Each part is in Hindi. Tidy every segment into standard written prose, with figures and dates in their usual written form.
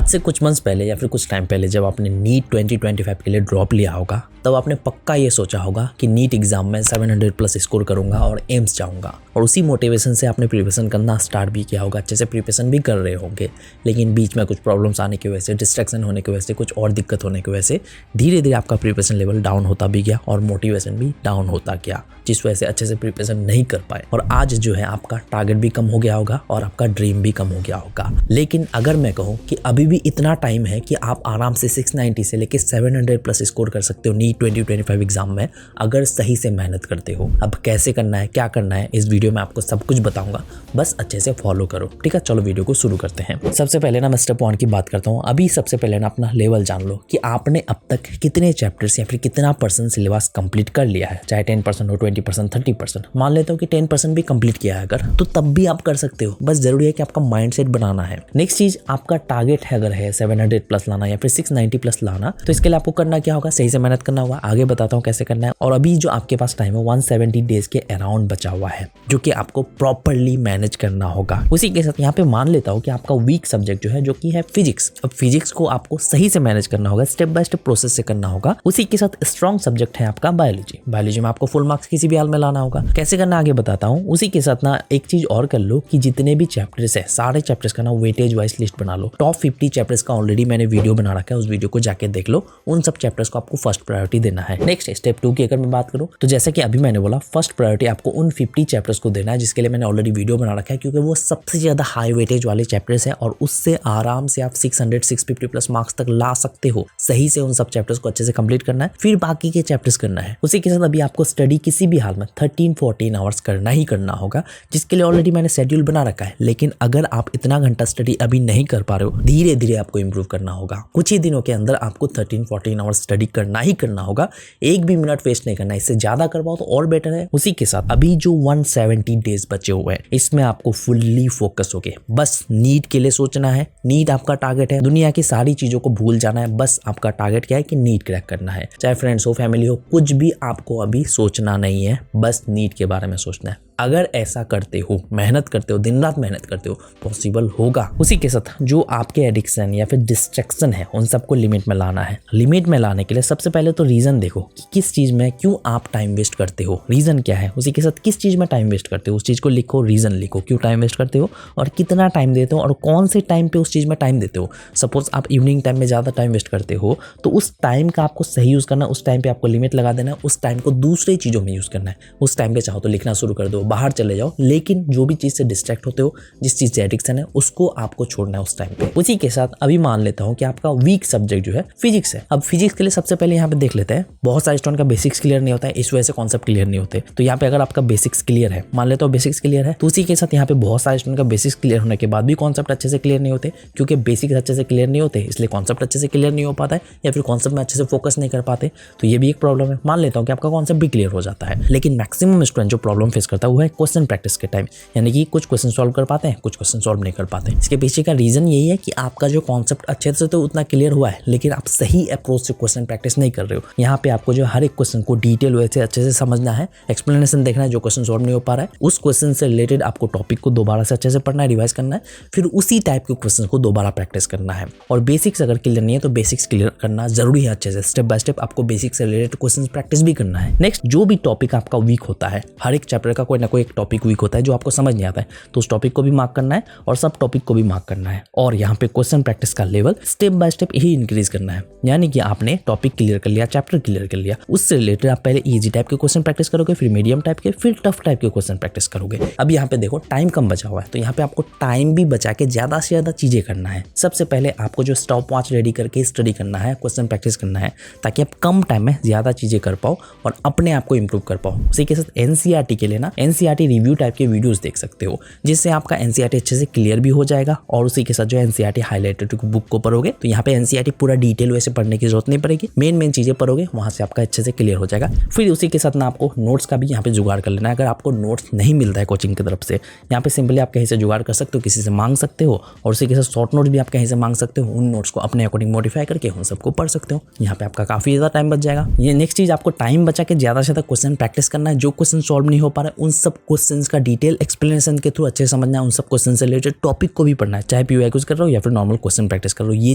आज से कुछ मंथ्स पहले या फिर कुछ टाइम पहले जब आपने नीट 2025 के लिए ड्रॉप लिया होगा तब आपने पक्का ये सोचा होगा कि नीट एग्जाम में 700 प्लस स्कोर करूंगा और एम्स जाऊंगा, और उसी मोटिवेशन से आपने प्रिपरेशन करना स्टार्ट भी किया होगा, अच्छे से प्रिपरेशन भी कर रहे होंगे। लेकिन बीच में कुछ प्रॉब्लम्स आने की वजह से, डिस्ट्रैक्शन होने की वजह से, कुछ और दिक्कत होने की वजह से धीरे धीरे आपका प्रिपरेशन लेवल डाउन होता भी गया और मोटिवेशन भी डाउन होता गया, जिस वजह से अच्छे से प्रिपरेशन नहीं कर पाए। और आज जो है आपका टारगेट भी कम हो गया होगा और आपका ड्रीम भी कम हो गया होगा। लेकिन अगर मैं कहूँ कि अभी भी इतना टाइम है कि आप आराम से 690 से लेके 700 प्लस स्कोर कर सकते हो नीट 2025 एग्जाम में, अगर सही से मेहनत करते हो। अब कैसे करना है, क्या करना है, इस वीडियो में आपको सब कुछ बताऊंगा, बस अच्छे से फॉलो करो। ठीक है, चलो वीडियो को शुरू करते हैं। सबसे पहले ना मैं स्टेप 1 की बात करता हूँ। अभी सबसे पहले ना अपना लेवल जान लो कि आपने अब तक कितने चैप्टर्स या फिर कितना % सिलेबस कंप्लीट कर लिया है। चाहे 10% हो, 20%, 30%। मान लेता हूँ कि 10% भी कंप्लीट किया है अगर, तो तब भी आप कर सकते हो। बस जरूरी है कि आपका माइंडसेट बनाना है। नेक्स्ट चीज, आपका टारगेट है अगर है 700 प्लस लाना या फिर 690 प्लस लाना, तो इसके लिए आपको करना क्या होगा, सही से मेहनत करना होगा। आगे बताता हूँ कैसे करना है। और अभी जो आपके पास टाइम है 170 डेज के अराउंड बचा हुआ है, जो कि आपको प्रॉपरली मैनेज करना होगा। उसी के साथ यहाँ पे मान लेता हूँ कि आपका वीक सब्जेक्ट जो है, जो कि है फिजिक्स। अब फिजिक्स को आपको सही से मैनेज करना होगा, स्टेप बाय स्टेप प्रोसेस से करना होगा। उसी के साथ स्ट्रॉन्ग सब्जेक्ट है आपका बायोलॉजी। बायोलॉजी में आपको फुल मार्क्स किसी भी हाल में लाना होगा। कैसे करना आगे बताता हूँ। उसी के साथ ना एक चीज और कर लो कि जितने भी चैप्टर्स है, सारे चैप्टर्स का ना वेटेज वाइज लिस्ट बना लो। टॉप 50 चैप्टर्स का ऑलरेडी मैंने वीडियो बना रखा है, उस वीडियो को जाके देख लो। उन सब चैप्टर्स को आपको फर्स्ट प्रायोरिटी देना है। नेक्स्ट स्टेप 2 की अगर मैं बात करूँ, तो जैसे कि अभी मैंने बोला, फर्स्ट प्रायोरिटी आपको उन 50 चैप्टर्स को देना है जिसके लिए मैंने ऑलरेडी वीडियो बना रखा है, क्योंकि वो सबसे ज्यादा हाई वेटेज वाले चैप्टर्स है और उससे आराम से आप 600 650 प्लस मार्क्स तक ला सकते हो। सही से उन सब चैप्टर्स को अच्छे से कंप्लीट करना है, फिर बाकी के चैप्टर्स करना है। उसी के साथ अभी आपको स्टडी किसी भी हाल में 13-14 आवर्स करना ही करना होगा, जिसके लिए ऑलरेडी मैंने शेड्यूल बना रखा है। लेकिन अगर आप इतना घंटा स्टडी अभी नहीं कर पा रहे हो, धीरे धीरे आपको इंप्रूव करना होगा। कुछ ही दिनों के अंदर आपको 13-14 आवर्स स्टडी करना ही करना होगा। एक भी मिनट वेस्ट नहीं करना, इससे ज्यादा करवाओ तो और बेटर है। उसी के साथ अभी जो 170 डेज बचे हुए हैं, इसमें आपको फुल्ली फोकस होके बस नीट के लिए सोचना है। नीट आपका टारगेट है, दुनिया की सारी चीजों को भूल जाना है। बस आपका टारगेट क्या है कि नीट क्रैक करना है। चाहे फ्रेंड्स हो, फैमिली हो, कुछ भी आपको अभी सोचना नहीं है, बस नीट के बारे में सोचना है। अगर ऐसा करते हो, मेहनत करते हो, दिन रात मेहनत करते हो, पॉसिबल होगा। उसी के साथ जो आपके एडिक्शन या फिर डिस्ट्रैक्शन है, उन सबको लिमिट में लाना है। लिमिट में लाने के लिए सबसे पहले तो रीजन देखो कि किस चीज में क्यों आप टाइम वेस्ट करते हो, रीजन क्या है। उसी के साथ किस चीज में टाइम वेस्ट करते हो, उस चीज को लिखो, रीजन लिखो, क्यों टाइम वेस्ट करते हो और कितना टाइम देते हो और कौन से टाइम पे उस चीज में टाइम देते हो। सपोज आप इवनिंग टाइम में ज्यादा टाइम वेस्ट करते हो, तो उस टाइम का आपको सही यूज करना, उस टाइम पे आपको लिमिट लगा देना है, उस टाइम को दूसरी चीजों में यूज करना है। उस टाइम पे चाहो तो लिखना शुरू कर दो, बाहर चले जाओ, लेकिन जो भी चीज से डिस्ट्रैक्ट होते हो, जिस चीज से एडिक्शन है, उसको आपको छोड़ना है उस टाइम पे। उसी के साथ अभी मान लेता हूं कि आपका वीक सब्जेक्ट जो है फिजिक्स है। अब फिजिक्स के लिए सबसे पहले यहाँ पे देख लेते हैं, बहुत सारे स्टूडेंट का बेसिक्स क्लियर नहीं होता है, इस वजह से कॉन्सेप्ट क्लियर नहीं होते। तो यहाँ पे अगर आपका बेसिक्स क्लियर है, मान लेता हूं बेसिक्स क्लियर है, तो उसी के साथ यहाँ पे बहुत सारे स्टूडेंट का बेसिक्स क्लियर होने के बाद भी कॉन्सेप्ट अच्छे से क्लियर नहीं होते, क्योंकि बेसिक्स अच्छे से क्लियर नहीं होते, इसलिए कॉन्सेप्ट अच्छे से क्लियर नहीं हो पाता है, या फिर कॉन्सेप्ट में अच्छे से फोकस नहीं कर पाते। तो ये भी एक प्रॉब्लम है। मान लेता हूँ कि आपका कॉन्सेप्ट भी क्लियर हो जाता है, लेकिन मैक्सिमम स्टूडेंट जो प्रॉब्लम फेस करता है वो है क्वेश्चन प्रैक्टिस के टाइम, यानी कि कुछ क्वेश्चन सॉल्व कर पाते हैं, कुछ क्वेश्चन सॉल्व नहीं कर पाते। इसके पीछे का रीजन यही है कि आपका जो कॉन्सेप्ट अच्छे से तो उतना क्लियर हुआ है, लेकिन आप सही अप्रोच से क्वेश्चन प्रैक्टिस नहीं कर रहे हो। यहाँ पे आपको जो हर एक क्वेश्चन को डिटेल वे से अच्छे से समझना है, एक्सप्लेनेशन देखना है। जो क्वेश्चन सॉल्व नहीं हो पा रहा है, उस क्वेश्चन से रिलेटेड आपको टॉपिक को दोबारा से अच्छे से पढ़ना है, रिवाइज करना है, फिर उसी टाइप के क्वेश्चन को दोबारा प्रैक्टिस करना है। और बेसिक्स अगर क्लियर नहीं है तो बेसिक्स क्लियर करना जरूरी है अच्छे से। स्टेप बाय स्टेप आपको बेसिक्स से रिलेटेड क्वेश्चन प्रैक्टिस भी करना है। नेक्स्ट, जो भी टॉपिक आपका वीक होता है, हर एक चैप्टर का कोई ना कोई एक टॉपिक वीक होता है जो आपको समझ नहीं आता है, तो उस टॉपिक को भी मार्क करना है और सब टॉपिक को भी मार्क करना है। और यहाँ पे क्वेश्चन प्रैक्टिस का level step by step he increase करना है। यानी कि आपने टॉपिक क्लियर कर लिया, चैप्टर क्लियर कर लिया, उससे रिलेटेड आप पहले इजी टाइप के क्वेश्चन प्रैक्टिस करोगे, फिर मीडियम टाइप के, फिर टफ टाइप के क्वेश्चन प्रैक्टिस करोगे। अब यहाँ पे देखो टाइम कम बचा हुआ है, तो यहाँ पे आपको टाइम भी बचा के ज्यादा से ज्यादा चीजें करना है। सबसे पहले आपको जो स्टॉप वॉच रेडी करके स्टडी करना है, क्वेश्चन प्रैक्टिस करना है, ताकि आप कम टाइम में ज्यादा चीजें कर पाओ और अपने आप को इंप्रूव कर पाओ। उसी के साथ एनसीईआरटी के लिए ना एनसीईआरटी रिव्यू टाइप के वीडियोस देख सकते हो, जिससे आपका एनसीईआरटी अच्छे से क्लियर भी हो जाएगा। और उसी के साथ जो एनसीईआरटी हाईलाइटेड बुक को पढ़ोगे, तो यहाँ पे एनसीईआरटी पूरा डिटेल वैसे पढ़ने की जरूरत नहीं पड़ेगी, मेन चीजें पढ़ोगे, वहां से आपका अच्छे से क्लियर हो जाएगा। फिर उसी के साथ ना आपको नोट्स का भी यहाँ पे जुगाड़ कर लेना है। अगर आपको नोट्स नहीं मिल रहा है कोचिंग की तरफ से, यहाँ पे सिंपली आप कहीं से जुगाड़ कर सकते हो, किसी से मांग सकते हो। और उसी के साथ शॉर्ट नोट भी आप कहीं से मांग सकते हो, उन नोट्स को अपने अकॉर्डिंग मॉडिफाई करके उन सबको पढ़ सकते हो। यहाँ पे आपका काफी ज्यादा टाइम बच जाएगा। ये नेक्स्ट चीज, आपको टाइम बचा के ज्यादा से ज्यादा क्वेश्चन प्रैक्टिस करना है। जो क्वेश्चन सॉल्व नहीं हो पा रहा है, उन सब क्वेश्चंस का डिटेल एक्सप्लेनेशन के थ्रू अच्छे समझना है, उन सब क्वेश्चन से रिलेटेड टॉपिक को भी पढ़ना है, चाहे पीवाईक्यूज कर रहे हो या फिर नॉर्मल क्वेश्चन प्रैक्टिस कर रहे हो। ये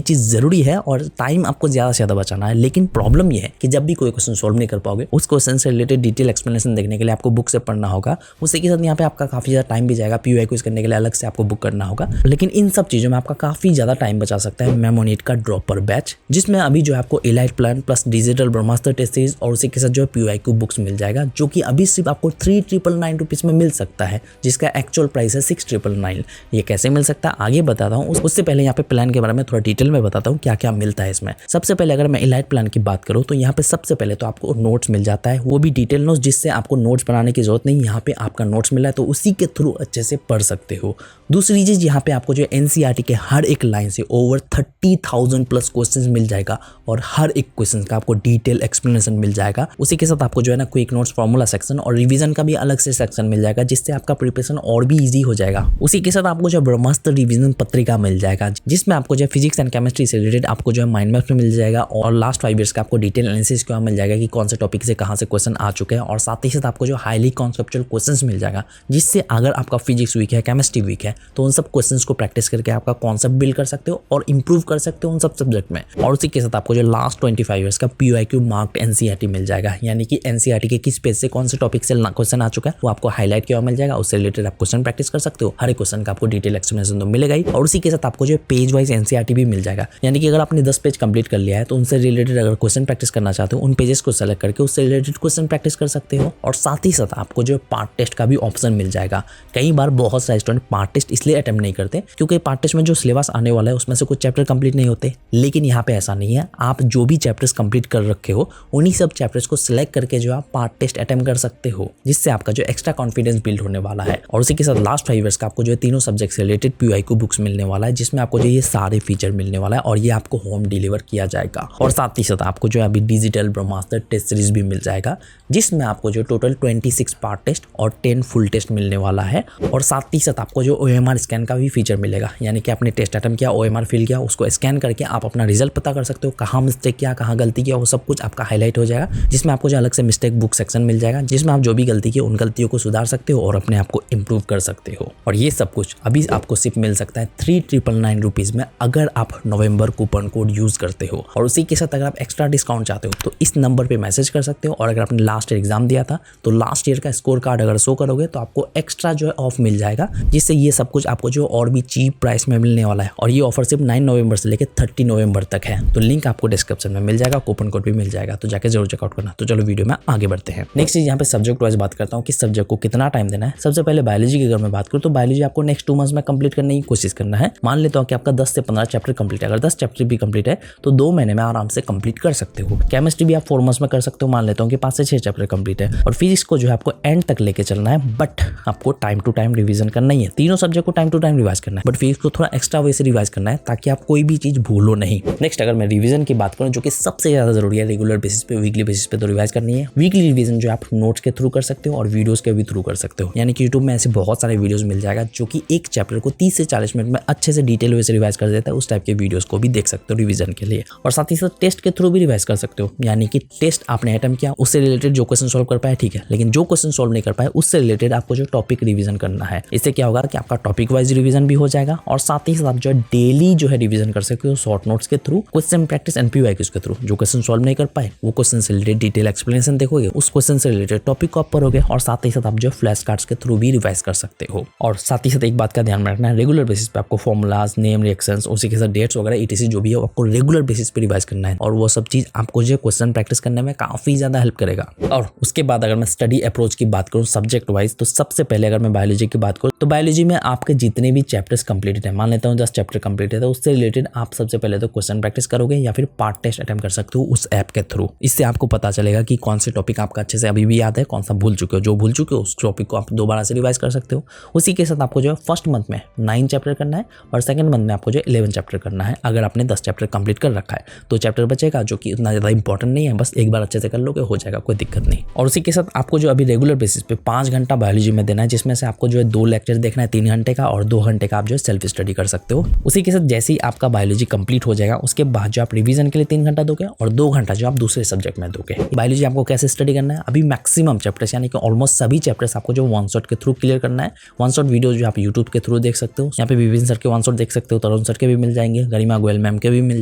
चीज़ जरूरी है और टाइम आपको ज़्यादा से ज़्यादा बचाना है। लेकिन प्रॉब्लम ये है कि जब भी कोई क्वेश्चन सॉल्व नहीं कर पाओगे, उस क्वेश्चन से रिलेटेड डिटेल एक्सप्लेनेशन देखने के लिए आपको बुक से पढ़ना होगा। उसी के साथ यहाँ पे आपका काफ़ी ज़्यादा टाइम भी जाएगा, पीवाईक्यूज करने के लिए अलग से आपको बुक करना होगा। लेकिन इन सब चीज़ों में आपका काफ़ी ज़्यादा टाइम बचा सकता है मेमोनीट का ड्रॉपर बैच, जिसमें अभी जो है आपको एलाइट प्लान प्लस डिजिटल ब्रह्मास्त्र टेस्ट सीरीज और उसी के साथ जो है पीवाईक्यू बुक्स मिल जाएगा, जो कि अभी सिर्फ आपको 3,999 रुपीज़ में मिल सकता है, जिसका एक्चुअल प्राइस है 6,999। ये कैसे मिल सकता है आगे बताता हूँ। उससे पहले यहाँ पे प्लान के बारे में थोड़ा डिटेल में बताता हूँ क्या क्या मिलता है इसमें। सबसे पहले अगर मैं एलाइट प्लान की बात करूँ तो यहाँ पे सबसे पहले तो आपको नोट्स मिल जाता है, वो भी डिटेल नोट्स, जिससे आपको नोट्स बनाने की जरूरत नहीं। यहाँ पे आपका नोट्स मिला है तो उसी के थ्रू अच्छे से पढ़ सकते हो। दूसरी चीज, यहाँ पे आपको जो एनसीईआरटी के हर एक लाइन से ओवर 30,000 प्लस क्वेश्चंस मिल जाएगा और हर एक क्वेश्चन का आपको डिटेल एक्सप्लेनेशन मिल जाएगा। उसी के साथ आपको जो है ना क्विक नोट्स, फॉर्मूला सेक्शन और रिवीजन का भी अलग से सेक्शन मिल जाएगा, जिससे आपका प्रिपरेशन और भी इजी हो जाएगा। उसी के साथ आपको जो ब्रह्मास्त्र रिवीजन पत्रिका मिल जाएगा, जिसमें आपको जो फिजिक्स एंड केमिस्ट्री से रिलेटेड आपको जो है माइंड मैप्स में मिल जाएगा और लास्ट 5 ईयर्स का आपको डिटेल एनालिसिस का मिल जाएगा कि कौन से टॉपिक से कहाँ से क्वेश्चन आ चुके हैं। और साथ ही साथ आपको जो हाईली कॉन्सेप्चुअल क्वेश्चंस मिल जाएगा, जिससे अगर आपका फिजिक्स वीक है, केमिस्ट्री वीक है, तो उन सब क्वेश्चंस को प्रैक्टिस करके आपका कॉन्सेप्ट बिल्ड कर सकते हो और इंप्रूव कर सकते हो उन सब सब्जेक्ट में। और उसी के साथ आपको जो लास्ट 25 ईयर्स का पीवाईक्यू मार्क्ड एनसीईआरटी मिल जाएगा, यानी कि एनसीईआरटी के किस पेज से कौन से टॉपिक से क्वेश्चन आ चुका है वो आपको हाईलाइट किया मिल जाएगा। उससे रिलेटेड आप क्वेश्चन प्रैक्टिस कर सकते हो। हर एक क्वेश्चन का आपको डिटेल एक्सप्लेनेशन तो मिलेगा ही। और उसी के साथ आपको जो पेज वाइज एनसीईआरटी भी मिल जाएगा, यानी कि अगर आपने 10 पेज कंप्लीट कर लिया है तो उनसे रिलेटेड अगर क्वेश्चन प्रैक्टिस करना चाहते हो, उन पेजेस को सेलेक्ट करके उससे रिलेटेड क्वेश्चन प्रैक्टिस कर सकते हो। और साथ ही साथ आपको जो पार्ट टेस्ट का भी ऑप्शन मिल जाएगा। कई बार बहुत सारे स्टूडेंट पार्ट टेस्ट इसलिए अटेम्प्ट नहीं करते क्योंकि पार्ट टेस्ट में जो सिलेबस आने वाला है उसमें से कुछ चैप्टर कंप्लीट नहीं होते। लेकिन यहाँ पे ऐसा नहीं है, आप जो भी चैप्टर्स कंप्लीट कर रखे हो उन्हीं सब चैप्टर्स को सिलेक्ट करके जो आप पार्ट टेस्ट अटेम्प्ट कर सकते हो, जिससे आपका जो एक्स्ट्रा कॉन्फिडेंस बिल्ड होने वाला है। और उसी के साथ लास्ट 5 ईयर्स का आपको जो है तीनों सब्जेक्ट से रिलेटेड पीवाईक्यू बुक्स मिलने वाला है, जिसमें आपको जो ये सारे फीचर मिलने वाला है और ये आपको होम डिलीवर किया जाएगा। और साथ ही साथ आपको जो है अभी डिजिटल ब्रह्मास्त्र टेस्ट सीरीज भी मिल जाएगा, जिसमें आपको जो टोटल 26 पार्ट टेस्ट और 10 फुल टेस्ट मिलने वाला है। और साथ ही साथ आपको जो OMR स्कैन का भी फीचर मिलेगा, यानी कि आपने टेस्ट अटेम्प्ट किया, OMR फिल किया, उसको स्कैन करके आप अपना रिजल्ट पता कर सकते हो, कहाँ मिस्टेक किया, कहाँ गलती किया, वो सब कुछ आपका हाईलाइट हो जाएगा। जिसमें आपको जो अलग से मिस्टेक बुक सेक्शन मिल जाएगा, जिसमें आप जो भी गलती की उन गलतियों को सुधार सकते हो और अपने आप को इम्प्रूव कर सकते हो। और ये सब कुछ अभी आपको सिर्फ मिल सकता है 3,999 रुपीज़ में, अगर आप नवंबर कूपन कोड यूज करते हो। और उसी के साथ अगर आप एक्स्ट्रा डिस्काउंट चाहते हो तो इस नंबर पे मैसेज कर सकते हो। और अगर आपने लास्ट ईयर एग्जाम दिया था तो लास्ट ईयर का स्कोर कार्ड अगर शो करोगे तो आपको एक्स्ट्रा जो है ऑफ मिल जाएगा, जिससे ये सब कुछ आपको जो और भी चीप प्राइस में मिलने वाला है। और ये ऑफर सिर्फ 9 नवंबर से लेकर 30 नवंबर तक है। तो लिंक आपको डिस्क्रिप्शन में मिल जाएगा, कूपन कोड भी मिल जाएगा, तो जाके जरूर चेकआउट करना। तो चलो वीडियो में आगे बढ़ते हैं। नेक्स्ट चीज यहाँ पे सब्जेक्ट वाइज बात करता हूँ कि सब्जेक्ट को कितना टाइम देना है। सबसे पहले बायोलॉजी की अगर मैं बात करूँ तो बायोलॉजी आपको नेक्स्ट 2 मंथ्स में कंप्लीट करने की कोशिश करना है। मान लेता हूँ कि आपका 10 से 15 चैप्टर कंप्लीट है। अगर 10 चैप्टर भी कंप्लीट है तो 2 महीने में आराम से कंप्लीट कर सकते हो। केमिस्ट्री भी आप 4 मंथ्स में कर सकते हो। मान लेता हूँ कि 5 से 6 चैप्टर कंप्लीट है। और फिजिक्स को जो है आपको एंड तक लेके चलना है, बट आपको टाइम टू टाइम रिवीजन करना ही है। तीनों सब्जेक्ट को टाइम टू टाइम रिवाइज करना है, बट फिजिक्स को थोड़ा एक्स्ट्रा वे से रिवाइज करना है ताकि आप कोई भी चीज भूलो नहीं। नेक्स्ट अगर मैं रिवीजन की बात करूँ, जो कि सबसे ज्यादा जरूरी है, रेगुलर बेसिस पे, वीकली बेसिस पे तो रिवाइज करनी है। वीकली रिवीजन जो आप नोट्स के थ्रू कर सकते हो और वीडियोस के भी थ्रू कर सकते हो, यानी कि यूट्यूब में ऐसे बहुत सारे वीडियोस मिल जाएगा जो कि एक चैप्टर को 30 से 40 मिनट में अच्छे से डिटेल वे से रिवाइज कर देता है। उस टाइप के वीडियोस को भी देख सकते हो रिवीजन के लिए। और साथ ही साथ टेस्ट के थ्रू भी रिवाइज कर सकते हो, यानी कि टेस्ट आपने अटेम्प्ट किया, उससे रिलेटेड जो क्वेश्चन सॉल्व कर पाए ठीक है, लेकिन जो क्वेश्चन सॉल्व नहीं कर पाए उससे रिलेटेड आपको जो टॉपिक रिवीजन करना है। इससे क्या होगा कि आपका टॉपिक वाइज रिवीजन भी हो जाएगा और साथ ही साथ आप जो है डेली जो है रिवीजन कर सकते हो शॉर्ट नोट्स के through, question practice and PYQs के थ्रू। जो क्वेश्चन सॉल्व नहीं कर पाए वो क्वेश्चन से रिलेटेड डिटेल एक्सप्लेनेशन देखोगे, उस क्वेश्चन से रिलेटेड टॉपिक को आप पढ़ोगे और साथ ही साथ आप जो फ्लैश कार्ड्स के थ्रू भी रिवाइज कर सकते हो। और साथ ही साथ एक बात का ध्यान रखना है, रेगुलर बेसिस पे आपको फॉर्मूलाज, नेम, रिएक्शंस, उसी के साथ डेट्स वगैरह ETC जो भी है आपको रेगुलर बेसिस पे रिवाइज करना है। और वो सब चीज आपको जो क्वेश्चन प्रैक्टिस करने में काफी ज्यादा हेल्प करेगा। और उसके बाद अगर मैं स्टडी अप्रोच की बात करूँ सब्जेक्ट वाइज, तो सबसे पहले अगर मैं बायोलॉजी की बात करूँ तो बायोलॉजी में आपके जितने भी चैप्टर्स कंप्लीटेड है, मान लेता हूँ 10 चैप्टर कंप्लीट है, तो उससे रिलेटेड आप सबसे पहले तो क्वेश्चन प्रैक्टिस करोगे या फिर पार्ट टेस्ट अटेम्प्ट कर सकते हो उस ऐप के थ्रू। इससे आपको पता चलेगा कि कौन से टॉपिक आपका अच्छे से अभी भी याद है, कौन सा भूल चुके हो। जो भूल चुके हो उस टॉपिक को आप दोबारा से रिवाइज कर सकते हो। उसी के साथ आपको जो है फर्स्ट मंथ में 9 चैप्टर करना है और सेकंड मंथ में आपको जो 11 चैप्टर करना है। अगर आपने 10 चैप्टर कंप्लीट कर रखा है तो चैप्टर बचेगा जो कि उतना ज़्यादा इंपॉर्टेंट नहीं है, बस एक बार अच्छे से कर लोगे हो जाएगा, कोई दिक्कत नहीं। और उसी के साथ आपको जो अभी रेगुलर बेसिस पे 5 घंटा बायोलॉजी में देना है, जिसमें से आपको जो है 2 लेक्चर देखना है 3 घंटे का और 2 घंटे का आप जो है सेल्फ स्टडी कर सकते हो। उसी के साथ जैसे ही आपका बायोलॉजी कंप्लीट हो जाएगा उसके बाद जो आप रिवीजन के लिए 3 घंटा दोगे और 2 घंटा जो आप दूसरे सब्जेक्ट में दोगे। बायोलॉजी आपको कैसे स्टडी करना है, अभी मैक्सिमम चैप्टर्स यानी कि ऑलमोस्ट सभी चैप्टर्स आपको जो वन शॉट के थ्रू क्लियर करना है। वन शॉट वीडियो जो आप यूट्यूब के थ्रू देख सकते हो, यहाँ पे विपिन सर के वन शॉट देख सकते हो, तरुण सर के भी मिल जाएंगे, गरिमा गोयल मैम के भी मिल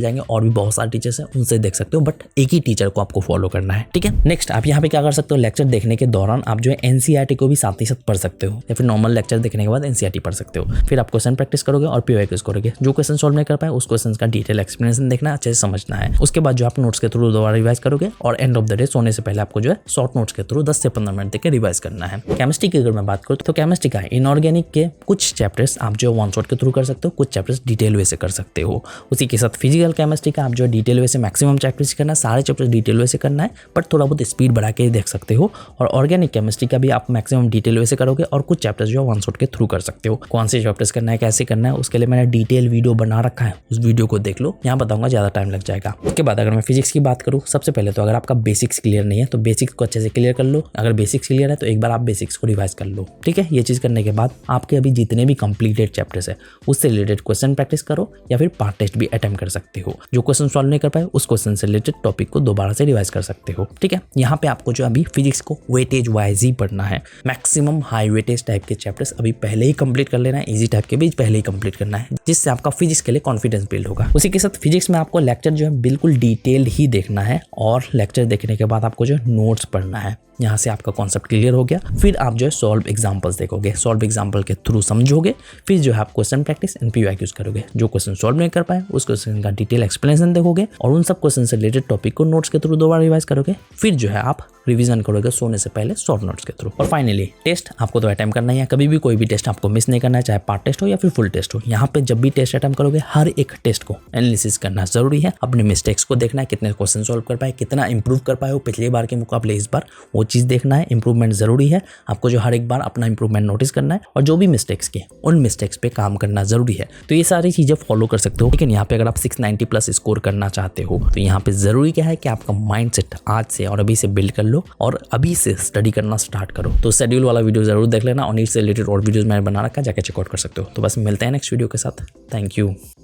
जाएंगे और भी बहुत सारे टीचर्स हैं उनसे देख सकते हो, बट एक ही टीचर को आपको फॉलो करना है। ठीक है, नेक्स्ट आप यहाँ पे क्या कर सकते हो, लेक्चर देखने के दौरान आप जो है एनसीईआरटी को भी साथ ही साथ पढ़ सकते हो या फिर नॉर्मल लेक्चर देखने के बाद एनसीईआरटी पढ़ सकते हो। फिर आप क्वेश्चन प्रैक्टिस करोगे और पीवाईक्यूज करोगे। जो क्वेश्चन सॉल्व नहीं कर पाए उस क्वेश्चन का डिटेल एक्सप्लेनेशन देखना, अच्छे से समझना है। उसके बाद जो आप नोट्स के थ्रू दोबारा रिवाइज करोगे और एंड ऑफ द डे सोने से पहले आपको जो है शॉर्ट नोट्स के थ्रू 10 से 15 मिनट तक के रिवाइज करना है। केमिस्ट्री की अगर मैं बात करूँ तो केमिस्ट्री का इनऑर्गेनिक के कुछ चैप्टर्स आप जो वन शॉट के थ्रू कर सकते हो, कुछ चैप्टर्स डिटेल वे से कर सकते हो। उसी के साथ फिजिकल केमिस्ट्री का आप जो डिटेल वे से मैक्सिमम चैप्टर्स करना है, सारे चैप्टर्स डिटेल वे से करना है, बट थोड़ा बहुत स्पीड बढ़ा के देख सकते हो। और ऑर्गेनिक केमिस्ट्री का भी आप मैक्सिमम डिटेल वे से करोगे और कुछ चैप्टर्स जो वन शॉट के थ्रू कर सकते हो। कौन से चैप्टर्स करना है, कैसे करना है, उसके लिए मैंने डिटेल वीडियो बना रखा है, उस वीडियो को देख लो, यहाँ बताऊंगा, ज़्यादा टाइम लग जाएगा। उसके बाद अगर मैं फिजिक्स की बात करूँ, सबसे पहले तो अगर आपका बेसिक्स क्लियर नहीं है तो बेसिक्स को अच्छे से क्लियर कर लो। अगर बेसिक्स क्लियर है तो एक बार आप बेसिक्स को रिवाइज कर लो। ठीक है, ये चीज़ करने के बाद आपके अभी जितने भी कंप्लीटेड चैप्टर्स है उससे रिलेटेड क्वेश्चन प्रैक्टिस करो या फिर पार्ट टेस्ट भी अटेम्प्ट कर सकते हो। जो क्वेश्चन सॉल्व नहीं कर पाए उस क्वेश्चन से रिलेटेड टॉपिक को दोबारा से रिवाइज कर सकते हो। ठीक है, यहाँ पे आपको जो अभी फिजिक्स को वेटेज वाइज ही पढ़ना है। मैक्सिमम हाई वेटेज टाइप के चैप्टर्स अभी पहले ही कंप्लीट कर लेना है, इजी टाइप के भी पहले ही कंप्लीट करना है, जिससे आपका फिजिक्स के लिए कॉन्फिडेंस बिल्ड होगा। उसी के साथ फिजिक्स में आपको लेक्चर जो है बिल्कुल डिटेल ही देखना है और लेक्चर देखने के बाद आपको जो है नोट्स पढ़ना है। यहाँ से आपका कॉन्सेप्ट क्लियर हो गया, फिर आप जो है सॉल्व एग्जांपल्स देखोगे, सॉल्व एग्जांपल के थ्रू समझोगे, फिर जो है आप क्वेश्चन प्रैक्टिस एंड पीवाईक्यूज करोगे। जो क्वेश्चन सॉल्व नहीं कर पाए उस क्वेश्चन का डिटेल एक्सप्लेनेशन देखोगे और उन सब क्वेश्चन से रिलेटेड टॉपिक को नोट्स के थ्रू दोबारा रिवाइज करोगे। फिर जो है आप रिवीजन करोगे सोने से पहले शॉर्ट नोट्स के थ्रू। और फाइनली टेस्ट आपको तो अटेम्प्ट करना ही है, कभी भी कोई भी टेस्ट आपको मिस नहीं करना है, चाहे पार्ट टेस्ट हो या फिर फुल टेस्ट हो। यहाँ पे जब भी टेस्ट अटेम्प्ट करोगे हर एक टेस्ट को एनालिसिस करना जरूरी है, अपने मिस्टेक्स को देखना है, कितने क्वेश्चन सॉल्व कर पाए, कितना इंप्रूव कर पाए हो पिछली बार के मुकाबले इस बार, वो चीज़ देखना है। इंप्रूवमेंट जरूरी है, आपको जो हर एक बार अपना इंप्रूवमेंट नोटिस करना है और जो भी मिस्टेक्स किए उन मिस्टेक्स पे काम करना जरूरी है। तो ये सारी चीजें फॉलो कर सकते हो। लेकिन यहाँ पे अगर आप 690 प्लस स्कोर करना चाहते हो तो यहाँ पे जरूरी क्या है कि आपका माइंडसेट आज से और अभी से बिल्ड कर लो और अभी से स्टडी करना स्टार्ट करो। तो शेड्यूल वाला वीडियो जरूर देख लेना और नीट से रिलेटेड और वीडियोस मैंने बना रखा है, जाके चेकआउट कर सकते हो। तो बस मिलते हैं नेक्स्ट वीडियो के साथ। Thank you.